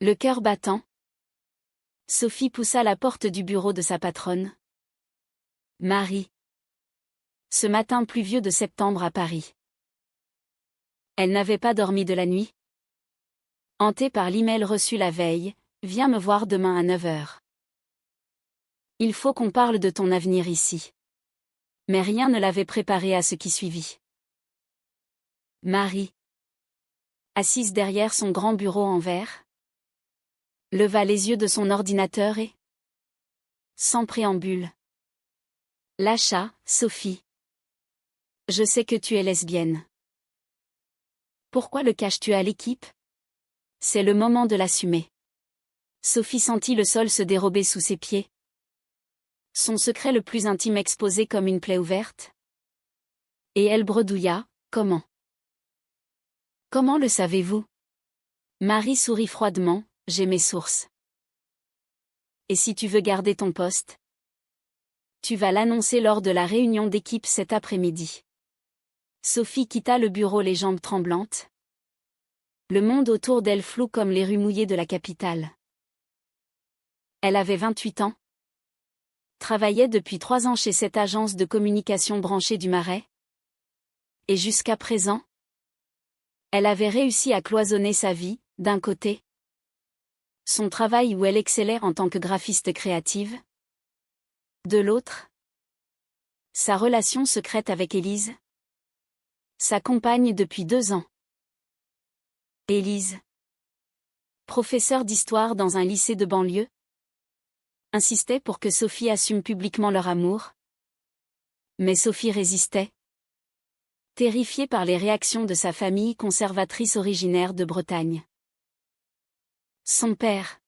Le cœur battant, Sophie poussa la porte du bureau de sa patronne. Marie. Ce matin pluvieux de septembre à Paris. Elle n'avait pas dormi de la nuit. Hantée par l'email reçu la veille, viens me voir demain à 9 heures. Il faut qu'on parle de ton avenir ici. Mais rien ne l'avait préparée à ce qui suivit. Marie, assise derrière son grand bureau en verre, leva les yeux de son ordinateur et, sans préambule, lâcha, Sophie. Je sais que tu es lesbienne. Pourquoi le caches-tu à l'équipe? C'est le moment de l'assumer. Sophie sentit le sol se dérober sous ses pieds. Son secret le plus intime exposé comme une plaie ouverte. Et elle bredouilla, comment? Comment le savez-vous? Marie sourit froidement, j'ai mes sources. Et si tu veux garder ton poste? Tu vas l'annoncer lors de la réunion d'équipe cet après-midi. Sophie quitta le bureau les jambes tremblantes. Le monde autour d'elle flou comme les rues mouillées de la capitale. Elle avait 28 ans. Travaillait depuis 3 ans chez cette agence de communication branchée du Marais. Et jusqu'à présent, elle avait réussi à cloisonner sa vie, d'un côté, son travail où elle excellait en tant que graphiste créative. De l'autre, sa relation secrète avec Élise, sa compagne depuis 2 ans. Élise, professeure d'histoire dans un lycée de banlieue, insistait pour que Sophie assume publiquement leur amour. Mais Sophie résistait, terrifiée par les réactions de sa famille conservatrice originaire de Bretagne. Son père,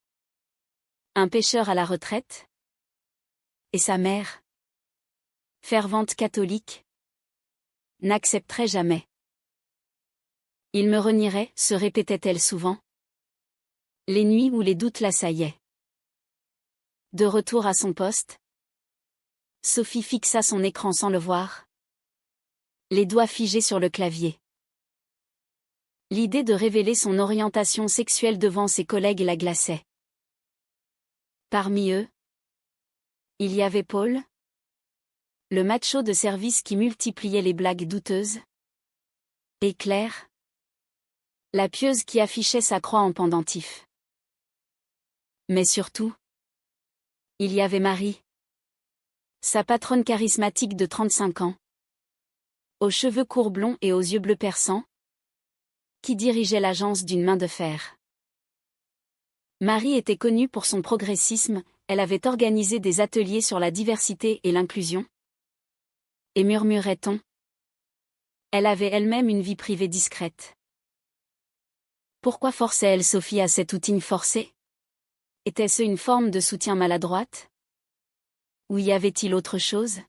un pêcheur à la retraite, et sa mère, fervente catholique, n'accepterait jamais. Il me renierait, se répétait-elle souvent. Les nuits où les doutes l'assaillaient. De retour à son poste, Sophie fixa son écran sans le voir. Les doigts figés sur le clavier. L'idée de révéler son orientation sexuelle devant ses collègues la glaçait. Parmi eux, il y avait Paul, le macho de service qui multipliait les blagues douteuses, et Claire, la pieuse qui affichait sa croix en pendentif. Mais surtout, il y avait Marie, sa patronne charismatique de 35 ans, aux cheveux courts blonds et aux yeux bleus perçants, qui dirigeait l'agence d'une main de fer. Marie était connue pour son progressisme, elle avait organisé des ateliers sur la diversité et l'inclusion. Et murmurait-on, elle avait elle-même une vie privée discrète. Pourquoi forçait-elle Sophie à cette routine forcée? Était-ce une forme de soutien maladroite? Ou y avait-il autre chose?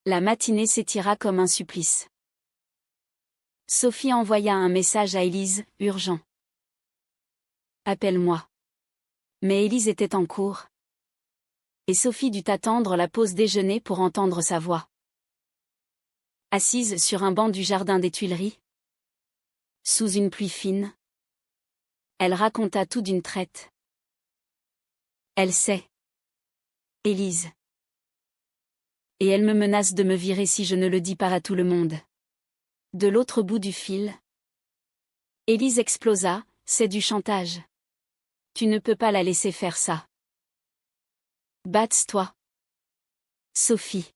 La matinée s'étira comme un supplice. Sophie envoya un message à Élise, urgent. Appelle-moi. Mais Élise était en cours. Et Sophie dut attendre la pause déjeuner pour entendre sa voix. Assise sur un banc du jardin des Tuileries, sous une pluie fine, elle raconta tout d'une traite. Elle sait. Élise. Et elle me menace de me virer si je ne le dis pas à tout le monde. De l'autre bout du fil, Élise explosa, c'est du chantage. Tu ne peux pas la laisser faire ça. Batte-toi. Sophie.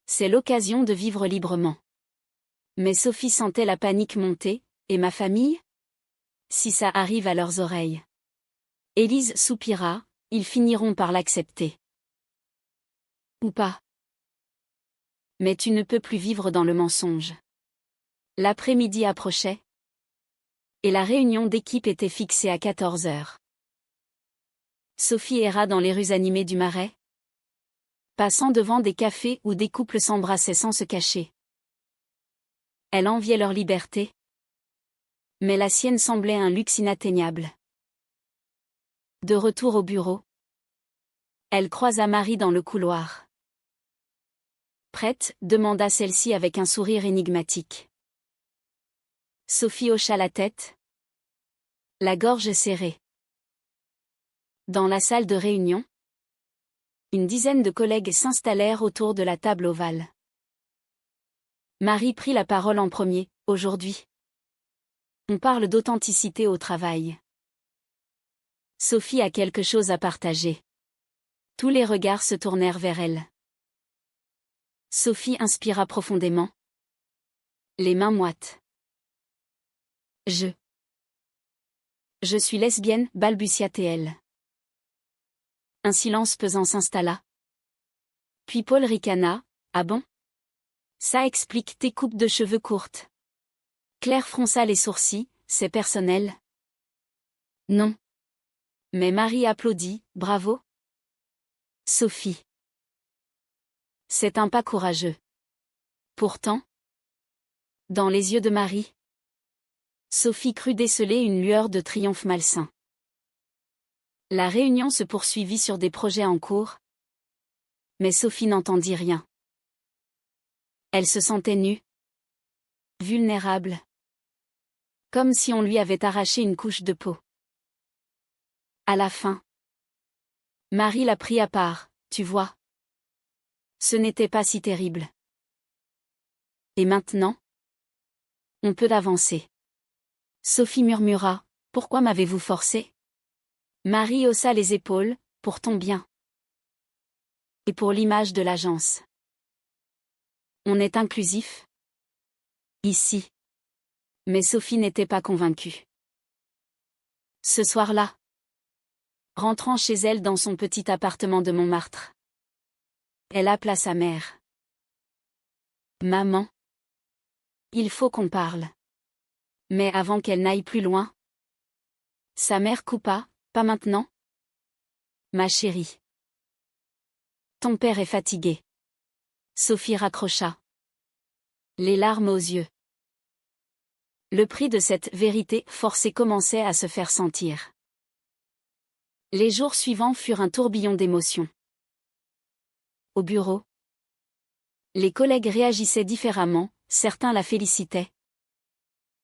C'est l'occasion de vivre librement. Mais Sophie sentait la panique monter, et ma famille? Si ça arrive à leurs oreilles. Élise soupira, ils finiront par l'accepter. Ou pas. Mais tu ne peux plus vivre dans le mensonge. L'après-midi approchait. Et la réunion d'équipe était fixée à 14 heures. Sophie erra dans les rues animées du Marais, passant devant des cafés où des couples s'embrassaient sans se cacher. Elle enviait leur liberté. Mais la sienne semblait un luxe inatteignable. De retour au bureau, elle croisa Marie dans le couloir. Prête, demanda celle-ci avec un sourire énigmatique. Sophie hocha la tête. la gorge serrée. Dans la salle de réunion, une dizaine de collègues s'installèrent autour de la table ovale. Marie prit la parole en premier. Aujourd'hui, on parle d'authenticité au travail. Sophie a quelque chose à partager. Tous les regards se tournèrent vers elle. Sophie inspira profondément, les mains moites. Je suis lesbienne, balbutia-t-elle. Un silence pesant s'installa. Puis Paul ricana. Ah bon? Ça explique tes coupes de cheveux courtes. Claire fronça les sourcils. C'est personnel? Non. Mais Marie applaudit. Bravo. Sophie. C'est un pas courageux. Pourtant, dans les yeux de Marie, Sophie crut déceler une lueur de triomphe malsain. La réunion se poursuivit sur des projets en cours, mais Sophie n'entendit rien. Elle se sentait nue, vulnérable, comme si on lui avait arraché une couche de peau. À la fin, Marie la prit à part. Tu vois, ce n'était pas si terrible. Et maintenant, on peut avancer. Sophie murmura. Pourquoi m'avez-vous forcé? Marie haussa les épaules. Pour ton bien. Et pour l'image de l'agence. On est inclusif? Ici. Mais Sophie n'était pas convaincue. Ce soir-là, rentrant chez elle dans son petit appartement de Montmartre, elle appela sa mère. Maman. Il faut qu'on parle. Mais avant qu'elle n'aille plus loin, sa mère coupa. Pas maintenant? Ma chérie. Ton père est fatigué. Sophie raccrocha, les larmes aux yeux. Le prix de cette vérité forcée commençait à se faire sentir. Les jours suivants furent un tourbillon d'émotions. Au bureau, les collègues réagissaient différemment, certains la félicitaient,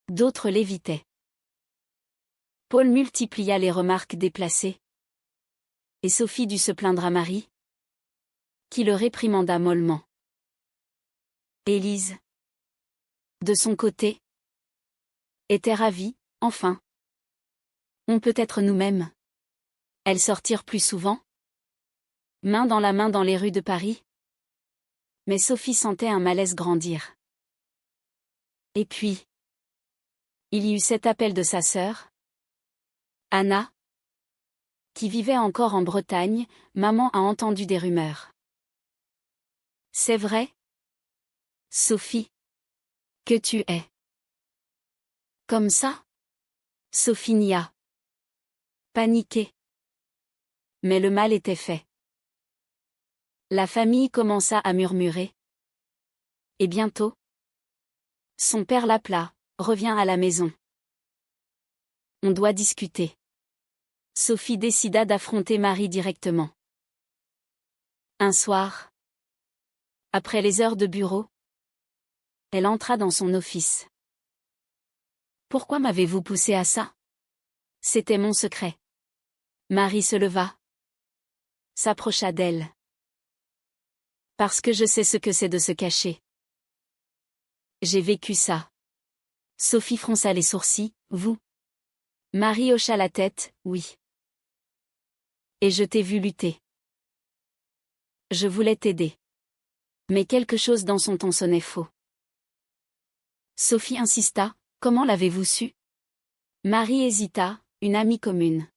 d'autres l'évitaient. Paul multiplia les remarques déplacées. Et Sophie dut se plaindre à Marie, qui le réprimanda mollement. Élise, de son côté, était ravie. Enfin, on peut être nous-mêmes. Elles sortirent plus souvent, main dans la main dans les rues de Paris. Mais Sophie sentait un malaise grandir. Et puis, il y eut cet appel de sa sœur, Anna, qui vivait encore en Bretagne. Maman a entendu des rumeurs. C'est vrai? Sophie, que tu es comme ça? Sophie nia. Paniquée. Mais le mal était fait. La famille commença à murmurer. Et bientôt, son père l'appela. Reviens à la maison. On doit discuter. Sophie décida d'affronter Marie directement. Un soir, après les heures de bureau, elle entra dans son office. Pourquoi m'avez-vous poussé à ça? C'était mon secret. Marie se leva, s'approcha d'elle. Parce que je sais ce que c'est de se cacher. J'ai vécu ça. Sophie fronça les sourcils. Vous? Marie hocha la tête. Oui. Et je t'ai vu lutter. Je voulais t'aider. Mais quelque chose dans son ton sonnait faux. Sophie insista. Comment l'avez-vous su? Marie hésita. Une amie commune.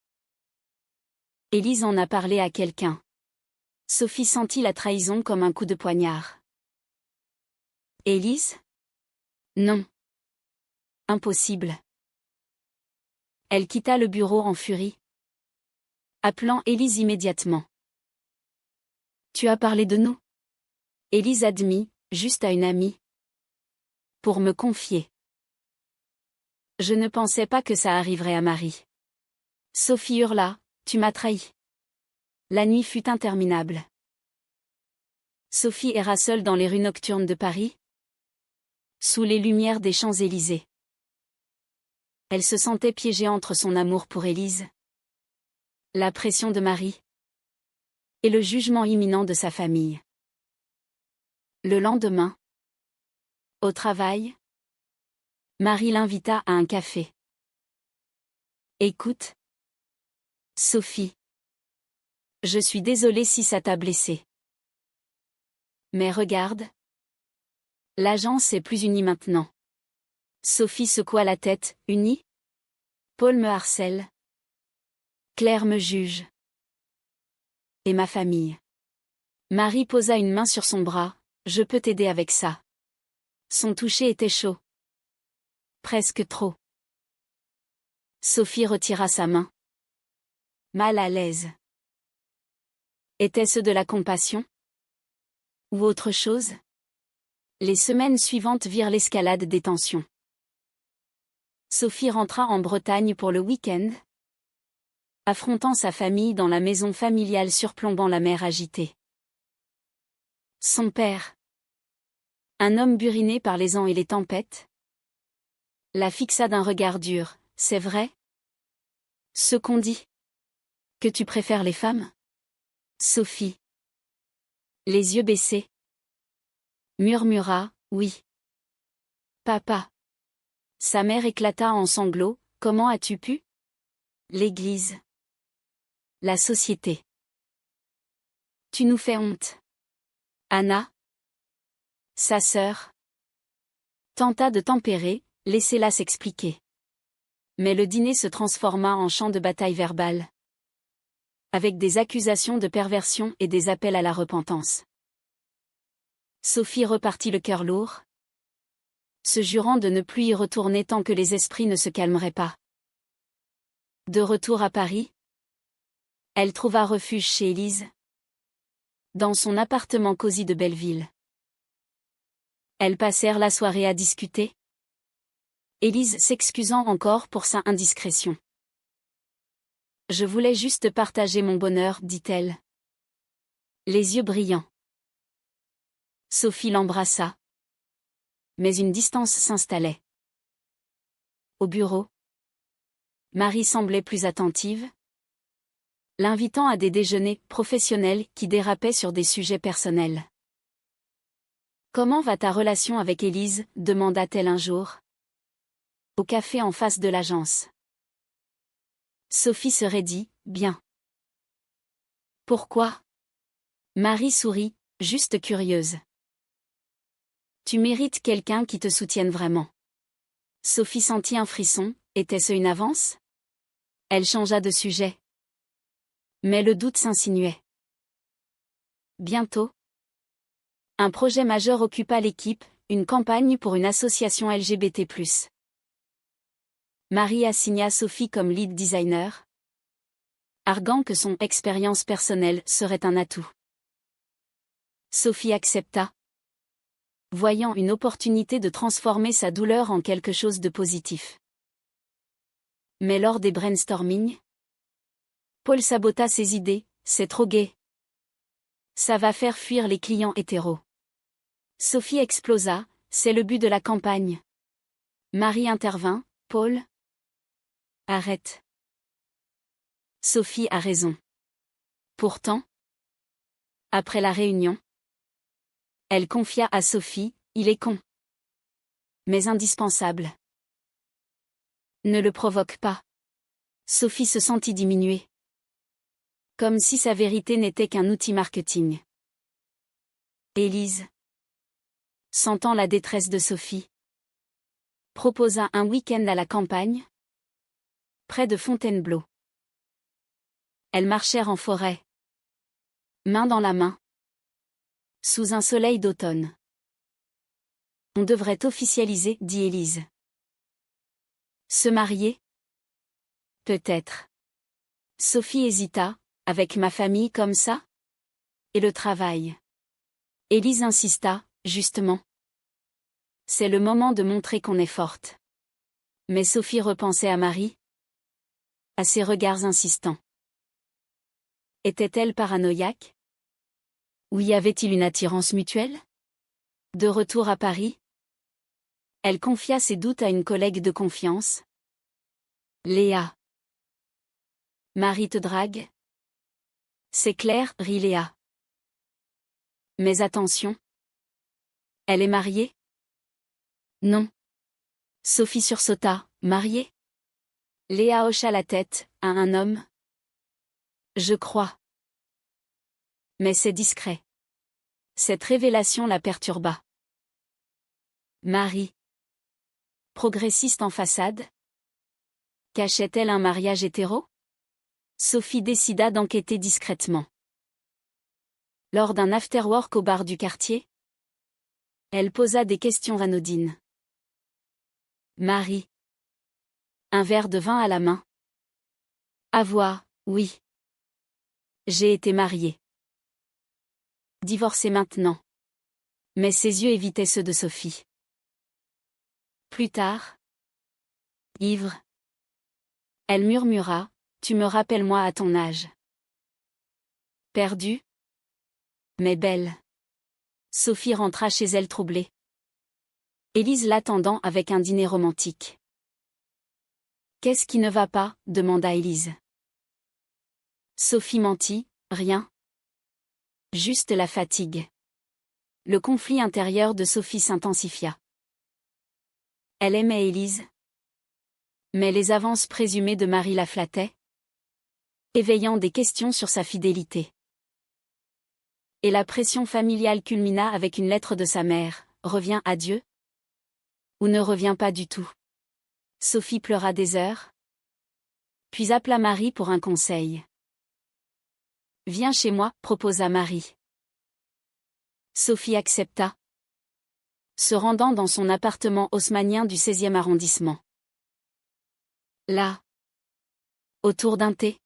Élise en a parlé à quelqu'un. Sophie sentit la trahison comme un coup de poignard. Élise? Non. Impossible. Elle quitta le bureau en furie, appelant Élise immédiatement. Tu as parlé de nous? Élise admit, juste à une amie. Pour me confier. Je ne pensais pas que ça arriverait à Marie. Sophie hurla, tu m'as trahi. La nuit fut interminable. Sophie erra seule dans les rues nocturnes de Paris, sous les lumières des Champs-Élysées. Elle se sentait piégée entre son amour pour Élise, la pression de Marie et le jugement imminent de sa famille. Le lendemain, au travail, Marie l'invita à un café. Écoute, Sophie. Je suis désolée si ça t'a blessée. Mais regarde. L'agence est plus unie maintenant. Sophie secoua la tête, unie. Paul me harcèle. Claire me juge. Et ma famille. Marie posa une main sur son bras. Je peux t'aider avec ça. Son toucher était chaud. Presque trop. Sophie retira sa main. Mal à l'aise. Était-ce de la compassion? Ou autre chose? Les semaines suivantes virent l'escalade des tensions. Sophie rentra en Bretagne pour le week-end, affrontant sa famille dans la maison familiale surplombant la mer agitée. Son père, un homme buriné par les ans et les tempêtes, la fixa d'un regard dur. C'est vrai? Ce qu'on dit? Que tu préfères les femmes? Sophie, les yeux baissés, murmura, oui. Papa. Sa mère éclata en sanglots. Comment as-tu pu? L'Église. La société. Tu nous fais honte. Anna, sa sœur, tenta de tempérer, laissez-la s'expliquer. Mais le dîner se transforma en champ de bataille verbale, avec des accusations de perversion et des appels à la repentance. Sophie repartit le cœur lourd, se jurant de ne plus y retourner tant que les esprits ne se calmeraient pas. De retour à Paris, elle trouva refuge chez Élise, dans son appartement cosy de Belleville. Elles passèrent la soirée à discuter, Élise s'excusant encore pour sa indiscrétion. Je voulais juste partager mon bonheur, dit-elle, les yeux brillants. Sophie l'embrassa. Mais une distance s'installait. Au bureau, Marie semblait plus attentive, l'invitant à des déjeuners professionnels qui dérapaient sur des sujets personnels. Comment va ta relation avec Élise? Demanda-t-elle un jour. Au café en face de l'agence. Sophie se raidit, bien. Pourquoi? Marie sourit, juste curieuse. Tu mérites quelqu'un qui te soutienne vraiment. Sophie sentit un frisson, était-ce une avance? Elle changea de sujet. Mais le doute s'insinuait. Bientôt. Un projet majeur occupa l'équipe, une campagne pour une association LGBT+. Marie assigna Sophie comme lead designer, arguant que son expérience personnelle serait un atout. Sophie accepta, voyant une opportunité de transformer sa douleur en quelque chose de positif. Mais lors des brainstorming, Paul sabota ses idées, c'est trop gai. Ça va faire fuir les clients hétéros. Sophie explosa, c'est le but de la campagne. Marie intervint, Paul. Arrête. Sophie a raison. Pourtant, après la réunion, elle confia à Sophie, il est con. Mais indispensable. Ne le provoque pas. Sophie se sentit diminuée. Comme si sa vérité n'était qu'un outil marketing. Élise, sentant la détresse de Sophie, proposa un week-end à la campagne, près de Fontainebleau. Elles marchèrent en forêt, main dans la main, sous un soleil d'automne. On devrait officialiser, dit Élise. Se marier? Peut-être. Sophie hésita, avec ma famille comme ça? Et le travail? Élise insista, justement. C'est le moment de montrer qu'on est forte. Mais Sophie repensait à Marie, à ses regards insistants. Était-elle paranoïaque? Ou y avait-il une attirance mutuelle? De retour à Paris, elle confia ses doutes à une collègue de confiance, Léa. Marie te drague? C'est clair, rit Léa. Mais attention. Elle est mariée? Non. Sophie sursauta. Mariée? Léa hocha la tête. À un homme? Je crois. Mais c'est discret. Cette révélation la perturba. Marie. Progressiste en façade? Cachait-elle un mariage hétéro? Sophie décida d'enquêter discrètement. Lors d'un afterwork au bar du quartier, elle posa des questions anodines. Marie. Un verre de vin à la main. Avoir, oui. J'ai été mariée. Divorcée maintenant. Mais ses yeux évitaient ceux de Sophie. Plus tard. Ivre. Elle murmura, tu me rappelles moi à ton âge. Perdue. Mais belle. Sophie rentra chez elle troublée. Élise l'attendant avec un dîner romantique. Qu'est-ce qui ne va pas? Demanda Élise. Sophie mentit, rien. Juste la fatigue. Le conflit intérieur de Sophie s'intensifia. Elle aimait Élise. Mais les avances présumées de Marie la flattaient, éveillant des questions sur sa fidélité. Et la pression familiale culmina avec une lettre de sa mère. Reviens à Dieu? Ou ne reviens pas du tout? Sophie pleura des heures. Puis appela Marie pour un conseil. Viens chez moi, proposa Marie. Sophie accepta, se rendant dans son appartement haussmannien du 16e arrondissement. Là, autour d'un thé,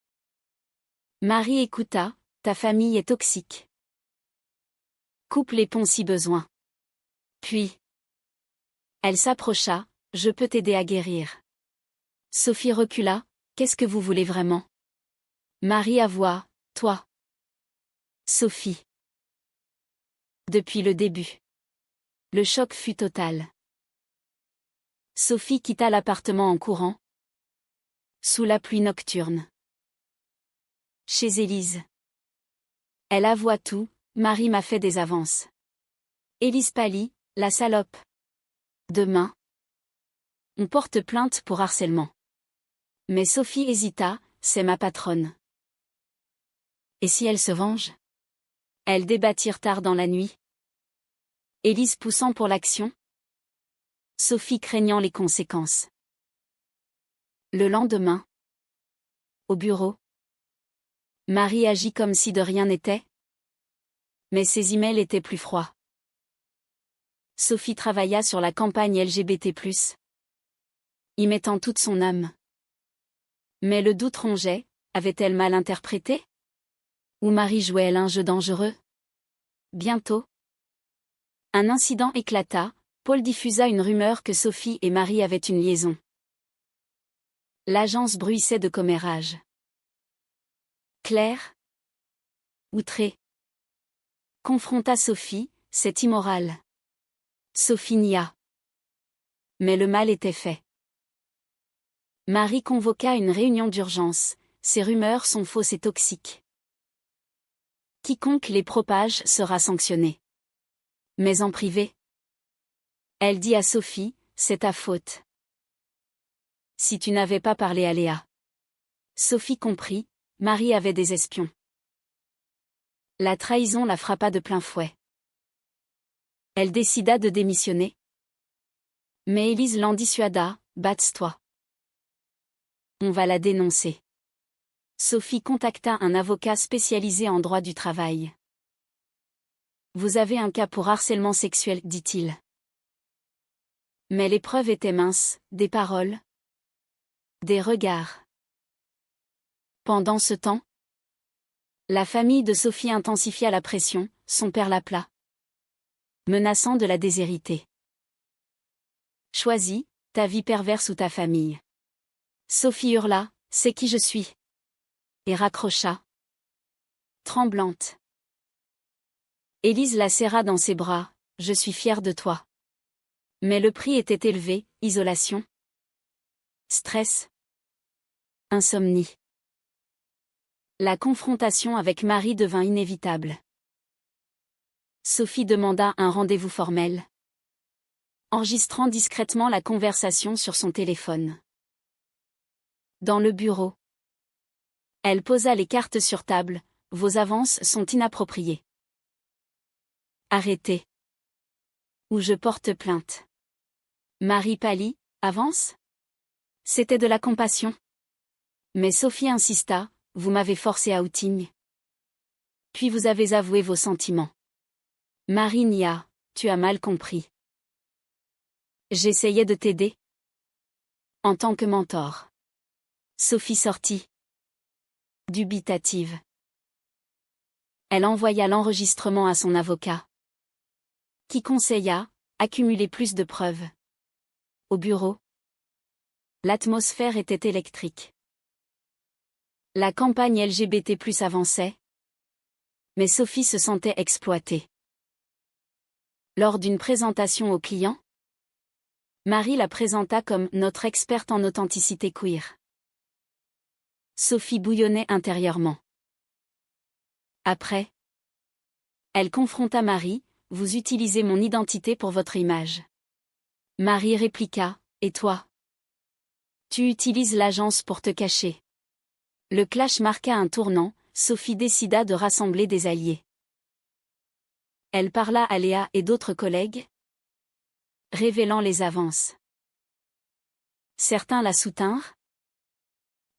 Marie écouta, ta famille est toxique. Coupe les ponts si besoin. Puis, elle s'approcha, je peux t'aider à guérir. Sophie recula, qu'est-ce que vous voulez vraiment? Marie avoua, toi. Sophie. Depuis le début. Le choc fut total. Sophie quitta l'appartement en courant. Sous la pluie nocturne. Chez Élise. Elle avoua tout, Marie m'a fait des avances. Élise pâlit, la salope. Demain. On porte plainte pour harcèlement. Mais Sophie hésita, c'est ma patronne. Et si elle se venge? Elles débattirent tard dans la nuit. Élise poussant pour l'action. Sophie craignant les conséquences. Le lendemain. Au bureau. Marie agit comme si de rien n'était. Mais ses emails étaient plus froids. Sophie travailla sur la campagne LGBT+, y mettant toute son âme. Mais le doute rongeait, avait-elle mal interprété? Ou Marie jouait-elle un jeu dangereux? Bientôt. Un incident éclata, Paul diffusa une rumeur que Sophie et Marie avaient une liaison. L'agence bruissait de commérage. Claire, outrée, confronta Sophie, c'est immoral. Sophie nia. Mais le mal était fait. Marie convoqua une réunion d'urgence, ces rumeurs sont fausses et toxiques. Quiconque les propage sera sanctionné. Mais en privé. Elle dit à Sophie, c'est ta faute. Si tu n'avais pas parlé à Léa. Sophie comprit, Marie avait des espions. La trahison la frappa de plein fouet. Elle décida de démissionner. Mais Élise l'en dissuada, batte-toi. On va la dénoncer. Sophie contacta un avocat spécialisé en droit du travail. Vous avez un cas pour harcèlement sexuel, dit-il. Mais les preuves étaient minces, des paroles, des regards. Pendant ce temps, la famille de Sophie intensifia la pression, son père l'appela, menaçant de la déshériter. Choisis, ta vie perverse ou ta famille. Sophie hurla, c'est qui je suis. Et raccrocha. Tremblante. Élise la serra dans ses bras, je suis fière de toi. Mais le prix était élevé, isolation. Stress. Insomnie. La confrontation avec Marie devint inévitable. Sophie demanda un rendez-vous formel, enregistrant discrètement la conversation sur son téléphone. Dans le bureau, elle posa les cartes sur table. Vos avances sont inappropriées. Arrêtez. Ou je porte plainte. Marie pâlit. Avance? C'était de la compassion. Mais Sophie insista. Vous m'avez forcé à outing. Puis vous avez avoué vos sentiments. Marie nia. Tu as mal compris. J'essayais de t'aider. En tant que mentor. Sophie sortit. Dubitative. Elle envoya l'enregistrement à son avocat, qui conseilla, accumuler plus de preuves. Au bureau, l'atmosphère était électrique. La campagne LGBT+ avançait, mais Sophie se sentait exploitée. Lors d'une présentation aux clients, Marie la présenta comme notre experte en authenticité queer. Sophie bouillonnait intérieurement. Après, elle confronta Marie. Vous utilisez mon identité pour votre image. Marie répliqua. Et toi? Tu utilises l'agence pour te cacher. Le clash marqua un tournant. Sophie décida de rassembler des alliés. Elle parla à Léa et d'autres collègues, révélant les avances. Certains la soutinrent,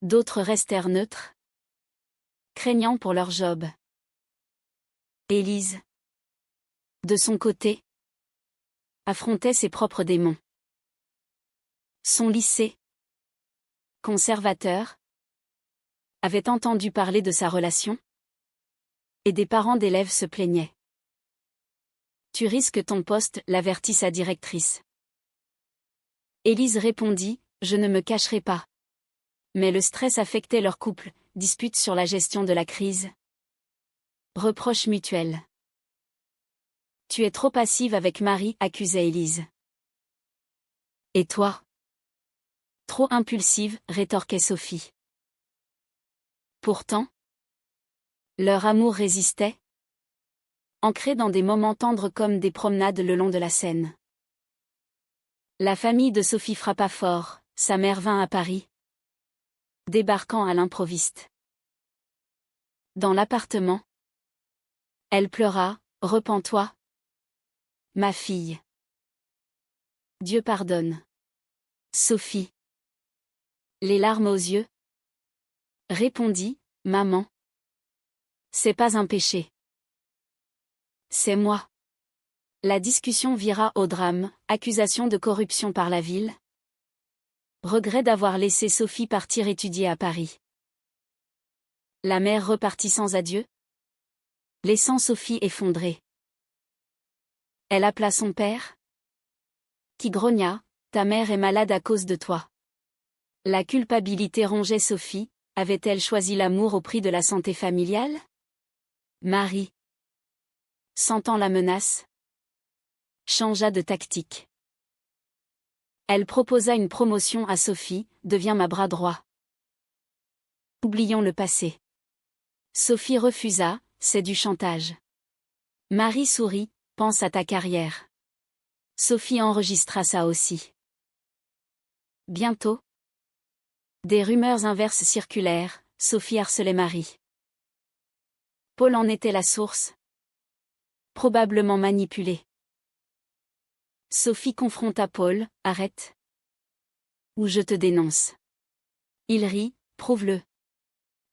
d'autres restèrent neutres, craignant pour leur job. Élise, de son côté, affrontait ses propres démons. Son lycée, conservateur, avait entendu parler de sa relation, et des parents d'élèves se plaignaient. Tu risques ton poste, l'avertit sa directrice. Élise répondit, je ne me cacherai pas. Mais le stress affectait leur couple, disputes sur la gestion de la crise. Reproches mutuels. Tu es trop passive avec Marie, accusait Élise. Et toi? Trop impulsive, rétorquait Sophie. Pourtant, leur amour résistait, ancré dans des moments tendres comme des promenades le long de la Seine. La famille de Sophie frappa fort, sa mère vint à Paris, débarquant à l'improviste. Dans l'appartement, elle pleura, repens-toi, ma fille. Dieu pardonne. Sophie, les larmes aux yeux, répondit, maman. C'est pas un péché. C'est moi. La discussion vira au drame, accusation de corruption par la ville. Regret d'avoir laissé Sophie partir étudier à Paris. La mère repartit sans adieu, laissant Sophie effondrée. Elle appela son père, qui grogna, ta mère est malade à cause de toi. La culpabilité rongeait Sophie, avait-elle choisi l'amour au prix de la santé familiale? Marie, sentant la menace, changea de tactique. Elle proposa une promotion à Sophie, deviens ma bras droit. Oublions le passé. Sophie refusa, c'est du chantage. Marie sourit, pense à ta carrière. Sophie enregistra ça aussi. Bientôt, des rumeurs inverses circulèrent, Sophie harcelait Marie. Paul en était la source. Probablement manipulé. Sophie confronta Paul, arrête. Ou je te dénonce. Il rit, prouve-le.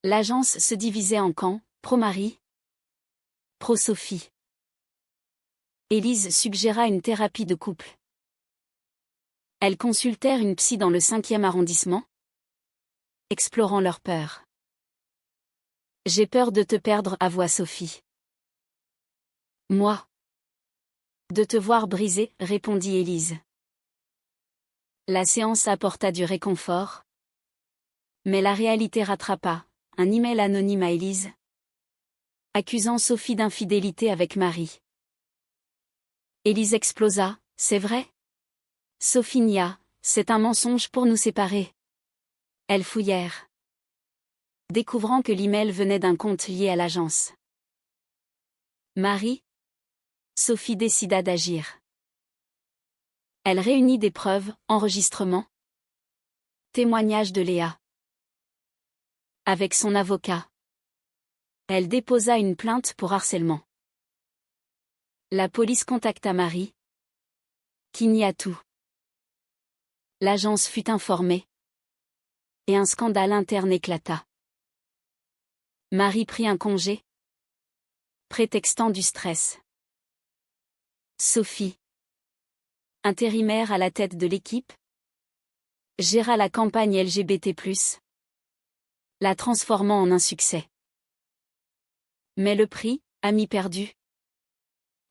L'agence se divisait en camps, pro-Marie, pro-Sophie. Élise suggéra une thérapie de couple. Elles consultèrent une psy dans le 5e arrondissement, explorant leur peur. J'ai peur de te perdre, avoua Sophie. Moi. De te voir brisée, répondit Élise. La séance apporta du réconfort. Mais la réalité rattrapa, un email anonyme à Élise, accusant Sophie d'infidélité avec Marie. Élise explosa, c'est vrai? Sophie nia, c'est un mensonge pour nous séparer. Elles fouillèrent. découvrant que l'email venait d'un compte lié à l'agence. Marie. Sophie décida d'agir. Elle réunit des preuves, enregistrements, témoignages de Léa. Avec son avocat, elle déposa une plainte pour harcèlement. La police contacta Marie, qui nia tout. L'agence fut informée, et un scandale interne éclata. Marie prit un congé, prétextant du stress. Sophie, intérimaire à la tête de l'équipe, géra la campagne LGBT+, la transformant en un succès. Mais le prix, ami perdu.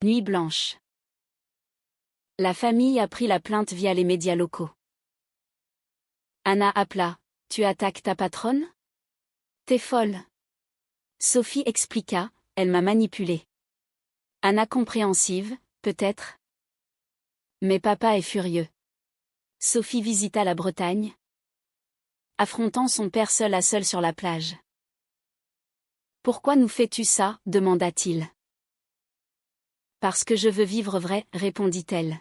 Nuit blanche. La famille a pris la plainte via les médias locaux. Anna appela. Tu attaques ta patronne? T'es folle. Sophie expliqua, elle m'a manipulée. Anna compréhensive, peut-être. Mais papa est furieux. Sophie visita la Bretagne, affrontant son père seul à seul sur la plage. Pourquoi nous fais-tu ça? Demanda-t-il. Parce que je veux vivre vrai, répondit-elle.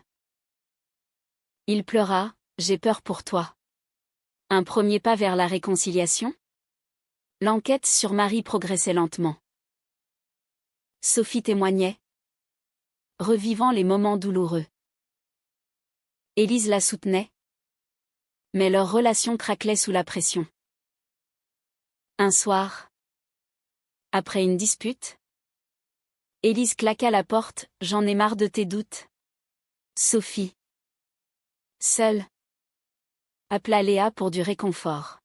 Il pleura, j'ai peur pour toi. Un premier pas vers la réconciliation? L'enquête sur Marie progressait lentement. Sophie témoignait, revivant les moments douloureux. Élise la soutenait, mais leur relation craquelait sous la pression. Un soir, après une dispute, Élise claqua la porte, j'en ai marre de tes doutes. Sophie, seule, appela Léa pour du réconfort.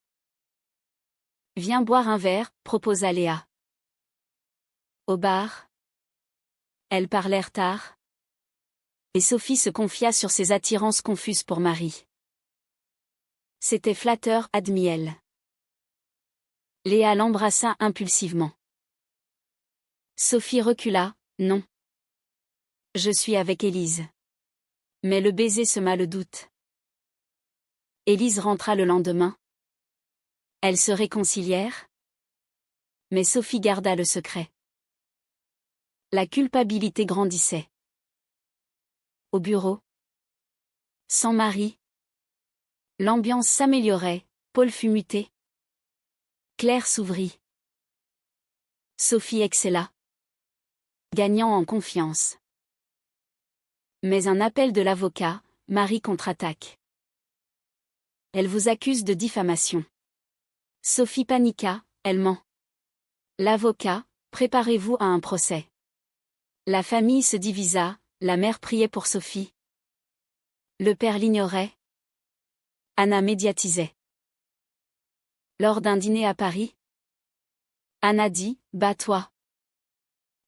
Viens boire un verre, proposa Léa. Au bar, elles parlèrent tard, et Sophie se confia sur ses attirances confuses pour Marie. C'était flatteur, admit-elle. Léa l'embrassa impulsivement. Sophie recula, non. Je suis avec Élise. Mais le baiser sema le doute. Élise rentra le lendemain. Elles se réconcilièrent. Mais Sophie garda le secret. La culpabilité grandissait. Au bureau, sans Marie, l'ambiance s'améliorait, Paul fut muté. Claire s'ouvrit. Sophie excella, gagnant en confiance. Mais un appel de l'avocat, Marie contre-attaque. Elle vous accuse de diffamation. Sophie paniqua, elle ment. L'avocat, préparez-vous à un procès. La famille se divisa, la mère priait pour Sophie. Le père l'ignorait. Anna médiatisait. Lors d'un dîner à Paris, Anna dit, bats-toi.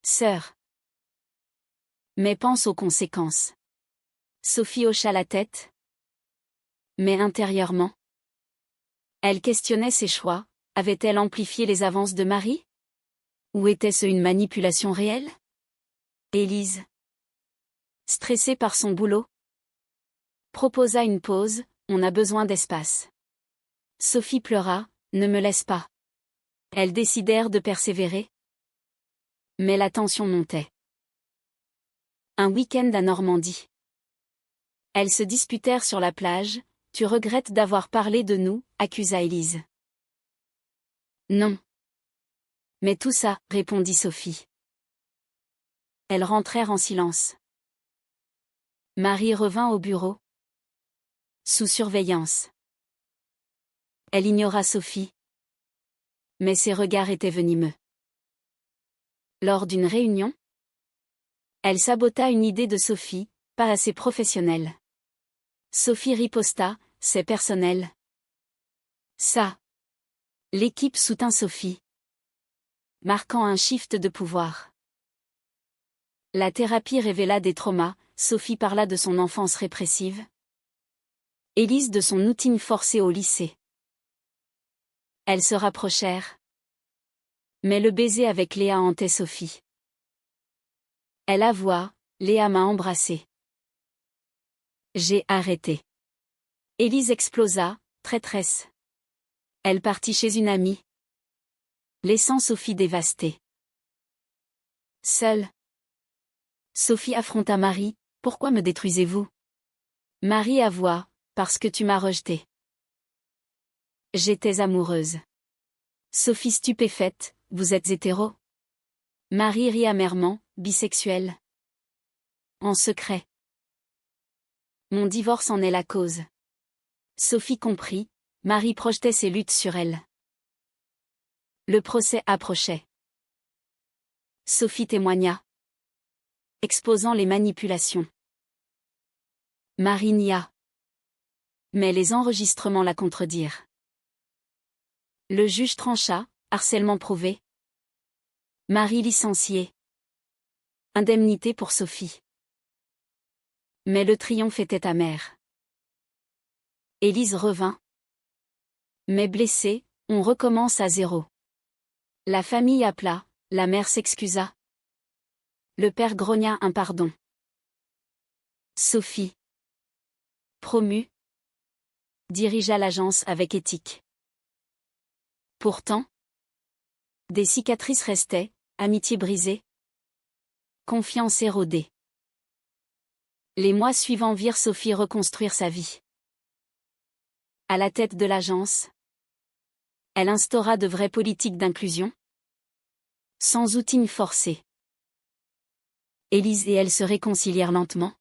Sœur. Mais pense aux conséquences. Sophie hocha la tête. Mais intérieurement, elle questionnait ses choix, avait-elle amplifié les avances de Marie? Ou était-ce une manipulation réelle? Élise, stressée par son boulot, proposa une pause, on a besoin d'espace. Sophie pleura, ne me laisse pas. Elles décidèrent de persévérer. Mais la tension montait. Un week-end à Normandie. Elles se disputèrent sur la plage, tu regrettes d'avoir parlé de nous, accusa Élise. Non. Mais tout ça, répondit Sophie. Elles rentrèrent en silence. Marie revint au bureau. Sous surveillance. Elle ignora Sophie. Mais ses regards étaient venimeux. Lors d'une réunion, elle sabota une idée de Sophie, pas assez professionnelle. Sophie riposta, c'est personnel. Ça. L'équipe soutint Sophie, marquant un shift de pouvoir. La thérapie révéla des traumas, Sophie parla de son enfance répressive. Élise de son outing forcé au lycée. Elles se rapprochèrent. Mais le baiser avec Léa hantait Sophie. Elle avoua, Léa m'a embrassée. J'ai arrêté. Élise explosa, traîtresse. Elle partit chez une amie. laissant Sophie dévastée. Seule, Sophie affronta Marie. « Pourquoi me détruisez-vous » Marie avoua, « Parce que tu m'as rejetée. » J'étais amoureuse. Sophie stupéfaite, « Vous êtes hétéro » Marie rit amèrement, « Bisexuelle. » En secret. Mon divorce en est la cause. Sophie comprit, Marie projetait ses luttes sur elle. Le procès approchait. Sophie témoigna, exposant les manipulations. Marie nia. Mais les enregistrements la contredirent. Le juge trancha, harcèlement prouvé. Marie licenciée. Indemnité pour Sophie. Mais le triomphe était amer. Élise revint. Mais blessée, on recommence à zéro. La famille appela, la mère s'excusa. Le père grogna un pardon. Sophie, promue, dirigea l'agence avec éthique. Pourtant, des cicatrices restaient, amitié brisée, confiance érodée. Les mois suivants virent Sophie reconstruire sa vie. À la tête de l'agence, elle instaura de vraies politiques d'inclusion, sans outing forcé. Élise et elle se réconcilièrent lentement,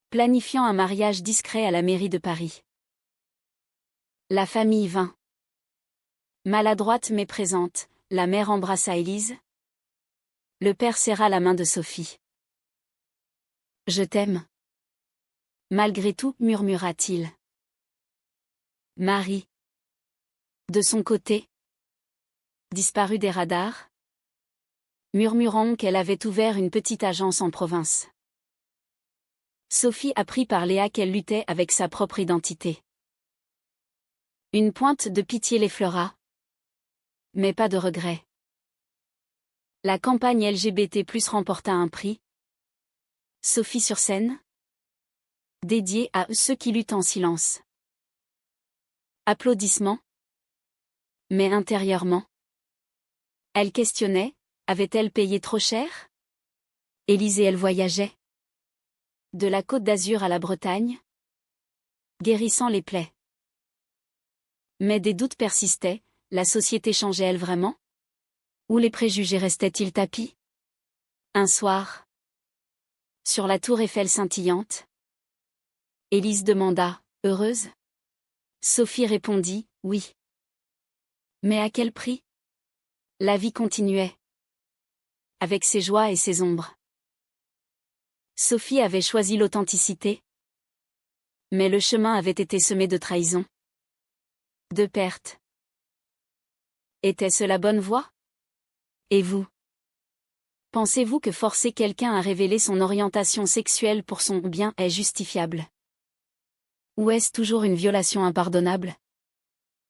planifiant un mariage discret à la mairie de Paris. La famille vint. Maladroite mais présente, la mère embrassa Élise. Le père serra la main de Sophie. « Je t'aime. » Malgré tout, murmura-t-il. Marie, de son côté, disparut des radars, murmurant qu'elle avait ouvert une petite agence en province. Sophie apprit par Léa qu'elle luttait avec sa propre identité. Une pointe de pitié l'effleura, mais pas de regret. La campagne LGBT+ remporta un prix. Sophie sur scène, dédié à ceux qui luttent en silence. Applaudissements. Mais intérieurement, elle questionnait, avait-elle payé trop cher ? Élise et elle voyageaient. De la Côte d'Azur à la Bretagne, guérissant les plaies. Mais des doutes persistaient, la société changeait-elle vraiment ? Ou les préjugés restaient-ils tapis ? Un soir, sur la tour Eiffel scintillante, Élise demanda, « Heureuse ?» Sophie répondit, « Oui. » Mais à quel prix ? La vie continuait. Avec ses joies et ses ombres. Sophie avait choisi l'authenticité. Mais le chemin avait été semé de trahison. De pertes. Était-ce la bonne voie ? Et vous ? Pensez-vous que forcer quelqu'un à révéler son orientation sexuelle pour son bien est justifiable ? Ou est-ce toujours une violation impardonnable ?